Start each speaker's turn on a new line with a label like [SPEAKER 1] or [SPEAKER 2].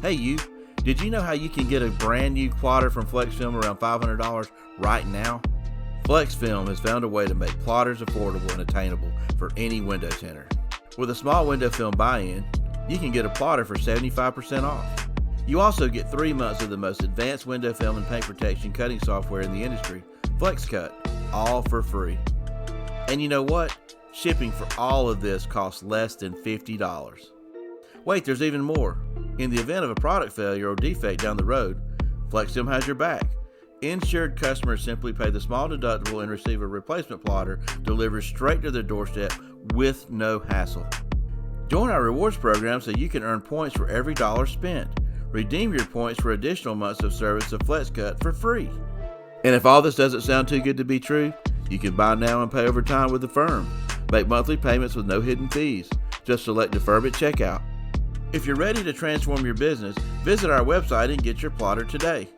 [SPEAKER 1] Hey you, did you know how you can get a brand new plotter from Flexfilm around $500 right now? Flexfilm has found a way to make plotters affordable and attainable for any window tinter. With a small window film buy-in, you can get a plotter for 75% off. You also get 3 months of the most advanced window film and paint protection cutting software in the industry, FlexCut, all for free. And you know what? Shipping for all of this costs less than $50. Wait, there's even more. In the event of a product failure or defect down the road, Flexfilm has your back. Insured customers simply pay the small deductible and receive a replacement plotter delivered straight to their doorstep with no hassle. Join our rewards program so you can earn points for every dollar spent. Redeem your points for additional months of service of FlexCut for free. And if all this doesn't sound too good to be true, you can buy now and pay over time with the firm. Make monthly payments with no hidden fees. Just select Deferment at checkout. If you're ready to transform your business, visit our website and get your plotter today.